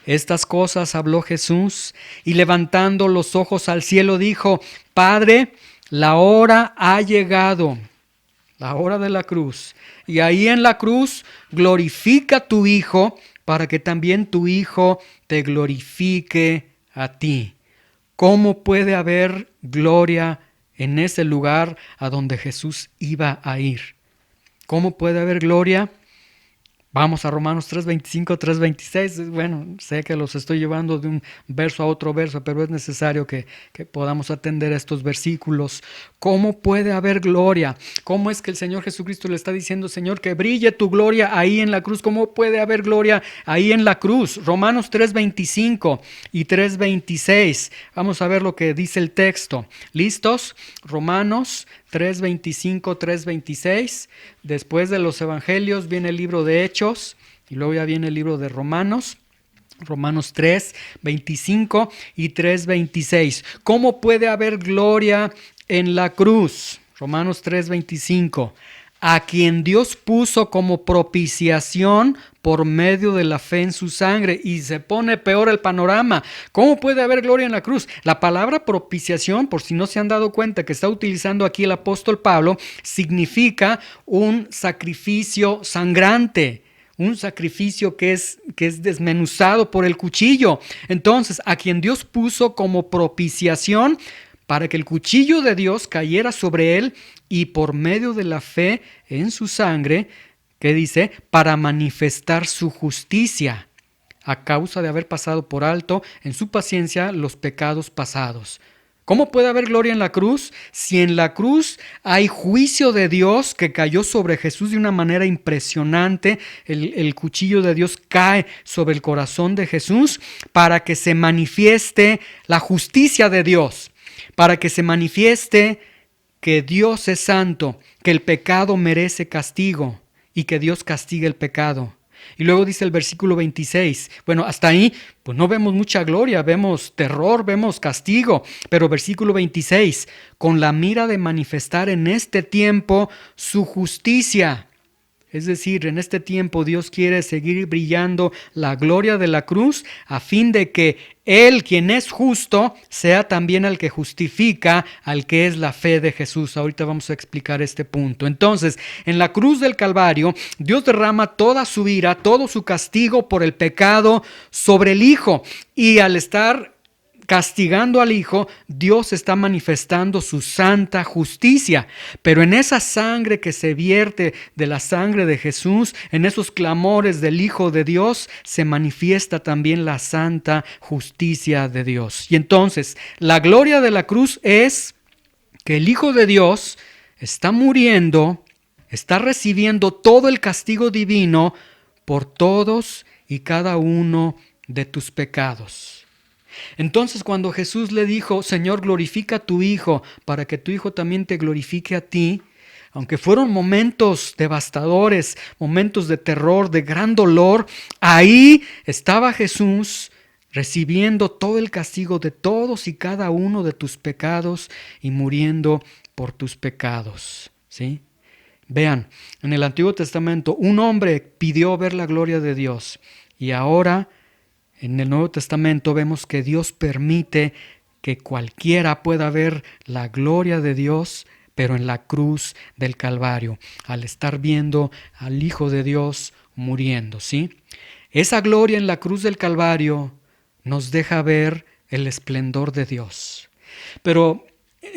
Estas cosas habló Jesús y levantando los ojos al cielo dijo, Padre, la hora ha llegado, la hora de la cruz. Y ahí en la cruz glorifica a tu Hijo para que también tu Hijo te glorifique a ti. ¿Cómo puede haber gloria en ese lugar a donde Jesús iba a ir? ¿Cómo puede haber gloria? Vamos a Romanos 3:25, 3:26. Bueno, sé que los estoy llevando de un verso a otro verso, pero es necesario que podamos atender a estos versículos. ¿Cómo puede haber gloria? ¿Cómo es que el Señor Jesucristo le está diciendo, Señor, que brille tu gloria ahí en la cruz? ¿Cómo puede haber gloria ahí en la cruz? Romanos 3:25 y 3:26. Vamos a ver lo que dice el texto. ¿Listos? Romanos 3:25, 3:26. Después de los evangelios viene el libro de Hechos y luego ya viene el libro de Romanos. Romanos 3:25 y 3:26. ¿Cómo puede haber gloria en la cruz? Romanos 3:25. A quien Dios puso como propiciación por medio de la fe en su sangre. Y se pone peor el panorama. ¿Cómo puede haber gloria en la cruz? La palabra propiciación, por si no se han dado cuenta que está utilizando aquí el apóstol Pablo, significa un sacrificio sangrante. Un sacrificio que es desmenuzado por el cuchillo. Entonces, a quien Dios puso como propiciación para que el cuchillo de Dios cayera sobre él y por medio de la fe en su sangre ¿Qué dice? Para manifestar su justicia, a causa de haber pasado por alto en su paciencia los pecados pasados. ¿Cómo puede haber gloria en la cruz? Si en la cruz hay juicio de Dios que cayó sobre Jesús de una manera impresionante, el cuchillo de Dios cae sobre el corazón de Jesús para que se manifieste la justicia de Dios, para que se manifieste que Dios es santo, que el pecado merece castigo y que Dios castiga el pecado. Y luego dice el versículo 26, bueno, hasta ahí pues no vemos mucha gloria, vemos terror, vemos castigo, pero versículo 26, con la mira de manifestar en este tiempo su justicia. Es decir, en este tiempo Dios quiere seguir brillando la gloria de la cruz a fin de que Él, quien es justo, sea también el que justifica al que es la fe de Jesús. Ahorita vamos a explicar este punto. Entonces, en la cruz del Calvario, Dios derrama toda su ira, todo su castigo por el pecado sobre el Hijo. Y al estar castigando al Hijo, Dios está manifestando su santa justicia. Pero en esa sangre que se vierte de la sangre de Jesús, en esos clamores del Hijo de Dios, se manifiesta también la santa justicia de Dios. Y entonces, la gloria de la cruz es que el Hijo de Dios está muriendo, está recibiendo todo el castigo divino por todos y cada uno de tus pecados. Entonces cuando Jesús le dijo, Señor, glorifica a tu Hijo, para que tu Hijo también te glorifique a ti, aunque fueron momentos devastadores, momentos de terror, de gran dolor, ahí estaba Jesús recibiendo todo el castigo de todos y cada uno de tus pecados y muriendo por tus pecados, ¿sí? Vean, en el Antiguo Testamento un hombre pidió ver la gloria de Dios y ahora en el Nuevo Testamento vemos que Dios permite que cualquiera pueda ver la gloria de Dios, pero en la cruz del Calvario, al estar viendo al Hijo de Dios muriendo, ¿sí? Esa gloria en la cruz del Calvario nos deja ver el esplendor de Dios. Pero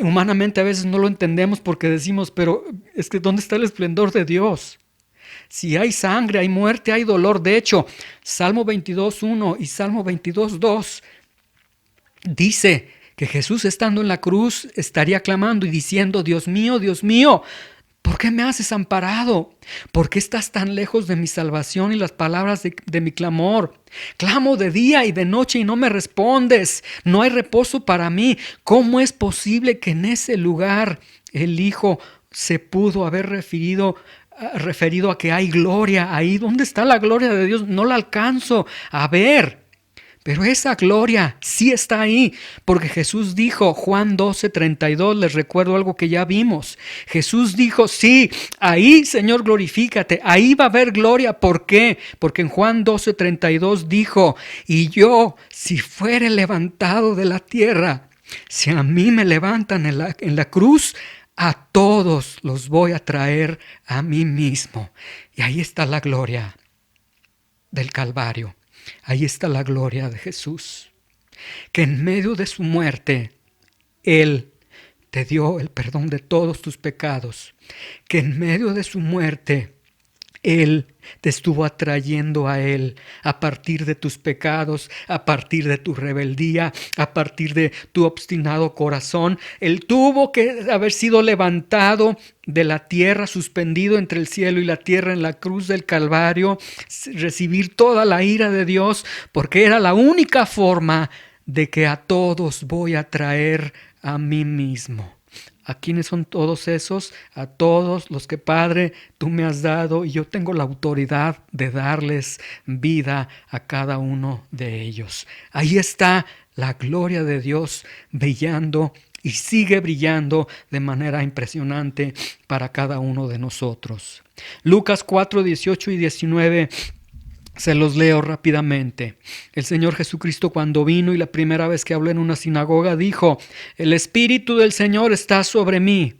humanamente a veces no lo entendemos porque decimos, pero es que ¿dónde está el esplendor de Dios? Si hay sangre, hay muerte, hay dolor. De hecho, Salmo 22.1 y Salmo 22.2 dice que Jesús estando en la cruz estaría clamando y diciendo, Dios mío, ¿por qué me has desamparado? ¿Por qué estás tan lejos de mi salvación y las palabras de mi clamor? Clamo de día y de noche y no me respondes. No hay reposo para mí. ¿Cómo es posible que en ese lugar el Hijo se pudo haber referido a que hay gloria ahí? ¿Dónde está la gloria de Dios? No la alcanzo a ver. Pero esa gloria sí está ahí, porque Jesús dijo, Juan 12:32, les recuerdo algo que ya vimos. Jesús dijo, sí, ahí, Señor, glorifícate, ahí va a haber gloria. ¿Por qué? Porque en Juan 12:32 dijo, y yo, si fuere levantado de la tierra, si a mí me levantan en la cruz, a todos los voy a traer a mí mismo. Y ahí está la gloria del Calvario. Ahí está la gloria de Jesús. Que en medio de su muerte, Él te dio el perdón de todos tus pecados. Que en medio de su muerte, Él te estuvo atrayendo a Él a partir de tus pecados, a partir de tu rebeldía, a partir de tu obstinado corazón. Él tuvo que haber sido levantado de la tierra, suspendido entre el cielo y la tierra en la cruz del Calvario, recibir toda la ira de Dios, porque era la única forma de que a todos voy a traer a mí mismo. ¿A quiénes son todos esos? A todos los que, Padre, tú me has dado y yo tengo la autoridad de darles vida a cada uno de ellos. Ahí está la gloria de Dios brillando y sigue brillando de manera impresionante para cada uno de nosotros. Lucas 4:18 y 19. Se los leo rápidamente. El Señor Jesucristo, cuando vino y la primera vez que habló en una sinagoga, dijo, el Espíritu del Señor está sobre mí,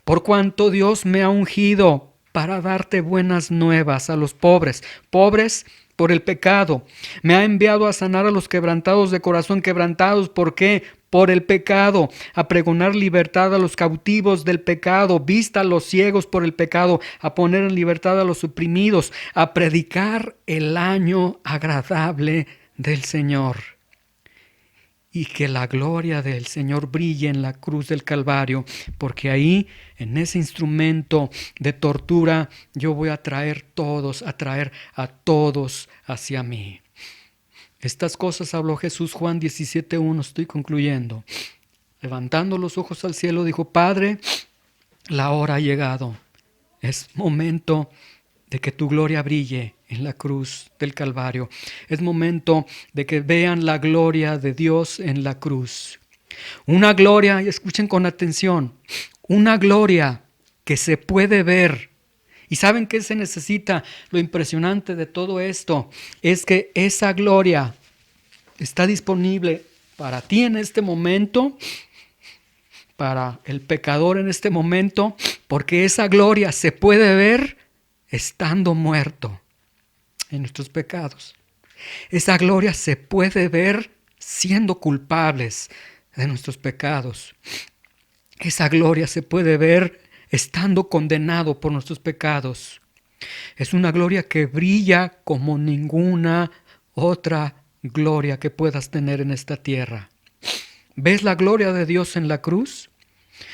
por cuanto Dios me ha ungido para darte buenas nuevas a los pobres por el pecado. Me ha enviado a sanar a los quebrantados de corazón, quebrantados. ¿Por qué? por el pecado, a pregonar libertad a los cautivos del pecado, vista a los ciegos por el pecado, a poner en libertad a los oprimidos, a predicar el año agradable del Señor. Y que la gloria del Señor brille en la cruz del Calvario, porque ahí, en ese instrumento de tortura, yo voy a traer a todos hacia mí. Estas cosas habló Jesús, Juan 17:1, estoy concluyendo. Levantando los ojos al cielo, dijo: Padre, la hora ha llegado. Es momento de que tu gloria brille en la cruz del Calvario. Es momento de que vean la gloria de Dios en la cruz. Una gloria, y escuchen con atención, una gloria que se puede ver. ¿Y saben qué se necesita? Lo impresionante de todo esto es que esa gloria está disponible para ti en este momento, para el pecador en este momento, porque esa gloria se puede ver estando muerto en nuestros pecados. Esa gloria se puede ver siendo culpables de nuestros pecados. Esa gloria se puede ver estando condenado por nuestros pecados. Es una gloria que brilla como ninguna otra gloria que puedas tener en esta tierra. ¿Ves la gloria de Dios en la cruz?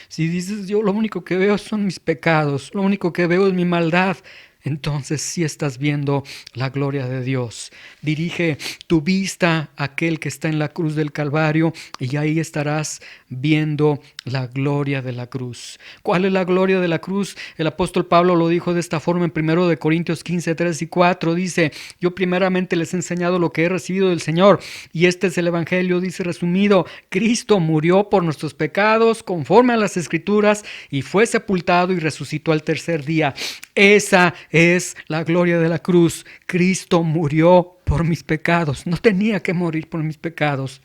Si dices: yo lo único que veo son mis pecados, lo único que veo es mi maldad, entonces sí estás viendo la gloria de Dios. Dirige tu vista a aquel que está en la cruz del Calvario y ahí estarás viendo la gloria de la cruz. ¿Cuál es la gloria de la cruz? El apóstol Pablo lo dijo de esta forma en 1 Corintios 15, 3 y 4. Dice: yo primeramente les he enseñado lo que he recibido del Señor, y este es el evangelio, dice resumido: Cristo murió por nuestros pecados conforme a las Escrituras y fue sepultado y resucitó al tercer día. Esa es la gloria de la cruz. Cristo murió por mis pecados. No tenía que morir por mis pecados.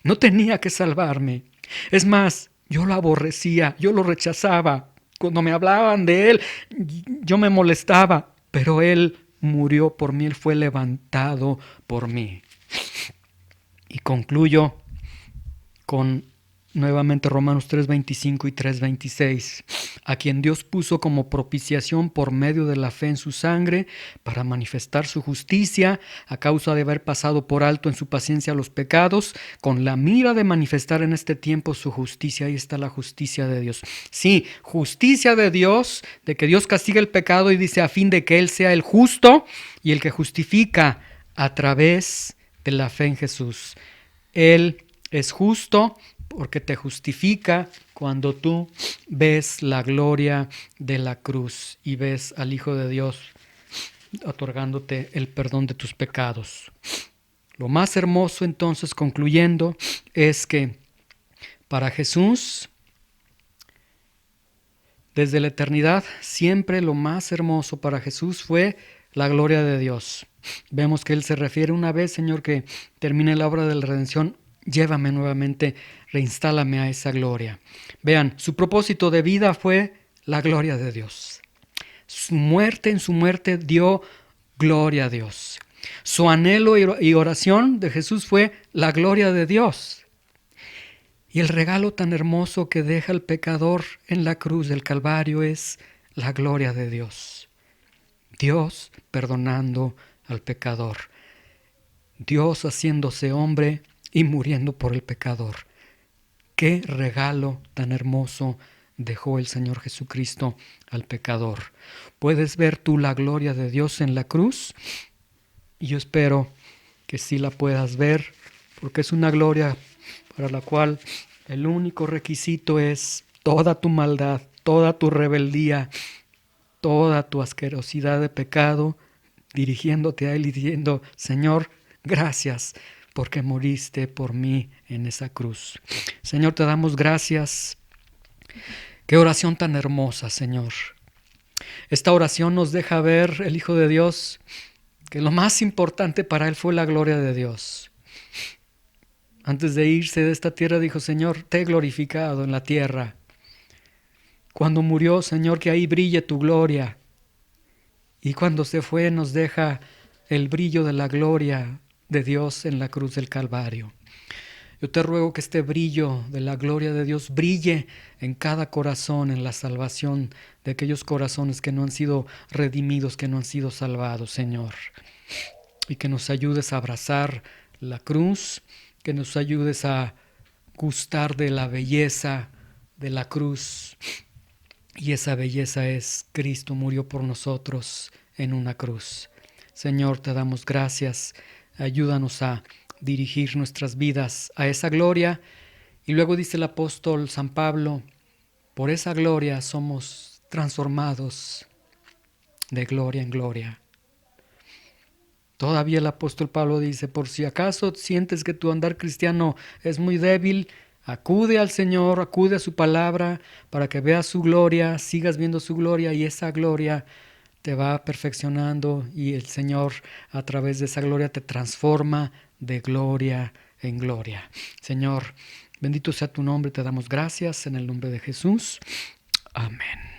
No tenía que salvarme. Es más, yo lo aborrecía, yo lo rechazaba. Cuando me hablaban de Él, yo me molestaba. Pero Él murió por mí, Él fue levantado por mí. Y concluyo con nuevamente Romanos 3:25 y 3:26, a quien Dios puso como propiciación por medio de la fe en su sangre para manifestar su justicia a causa de haber pasado por alto en su paciencia los pecados, con la mira de manifestar en este tiempo su justicia. Ahí está la justicia de Dios. Sí, justicia de Dios, de que Dios castiga el pecado y dice a fin de que Él sea el justo y el que justifica a través de la fe en Jesús. Él es justo porque te justifica cuando tú ves la gloria de la cruz y ves al Hijo de Dios otorgándote el perdón de tus pecados. Lo más hermoso, entonces, concluyendo, es que para Jesús, desde la eternidad, siempre lo más hermoso para Jesús fue la gloria de Dios. Vemos que Él se refiere una vez: Señor, que termine la obra de la redención, llévame nuevamente, reinstálame a esa gloria. Vean, su propósito de vida fue la gloria de Dios. En su muerte dio gloria a Dios. Su anhelo y oración de Jesús fue la gloria de Dios. Y el regalo tan hermoso que deja el pecador en la cruz del Calvario es la gloria de Dios. Dios perdonando al pecador. Dios haciéndose hombre y muriendo por el pecador. Qué regalo tan hermoso dejó el Señor Jesucristo al pecador. ¿Puedes ver tú la gloria de Dios en la cruz? Y yo espero que sí la puedas ver, porque es una gloria para la cual el único requisito es toda tu maldad, toda tu rebeldía, toda tu asquerosidad de pecado, dirigiéndote a Él y diciendo: Señor, gracias porque moriste por mí en esa cruz. Señor, te damos gracias. Qué oración tan hermosa, Señor. Esta oración nos deja ver el Hijo de Dios que lo más importante para Él fue la gloria de Dios. Antes de irse de esta tierra dijo: Señor, te he glorificado en la tierra. Cuando murió, Señor, que ahí brille tu gloria. Y cuando se fue, nos deja el brillo de la gloria de Dios en la cruz del Calvario. Yo te ruego que este brillo de la gloria de Dios brille en cada corazón, en la salvación de aquellos corazones que no han sido redimidos, que no han sido salvados, Señor. Y que nos ayudes a abrazar la cruz, que nos ayudes a gustar de la belleza de la cruz. Y esa belleza es Cristo murió por nosotros en una cruz. Señor, te damos gracias. Ayúdanos a dirigir nuestras vidas a esa gloria. Y luego dice el apóstol San Pablo, por esa gloria somos transformados de gloria en gloria. Todavía el apóstol Pablo dice, por si acaso sientes que tu andar cristiano es muy débil, acude al Señor, acude a su palabra para que veas su gloria, sigas viendo su gloria y esa gloria te va perfeccionando y el Señor a través de esa gloria te transforma de gloria en gloria. Señor, bendito sea tu nombre, te damos gracias en el nombre de Jesús. Amén.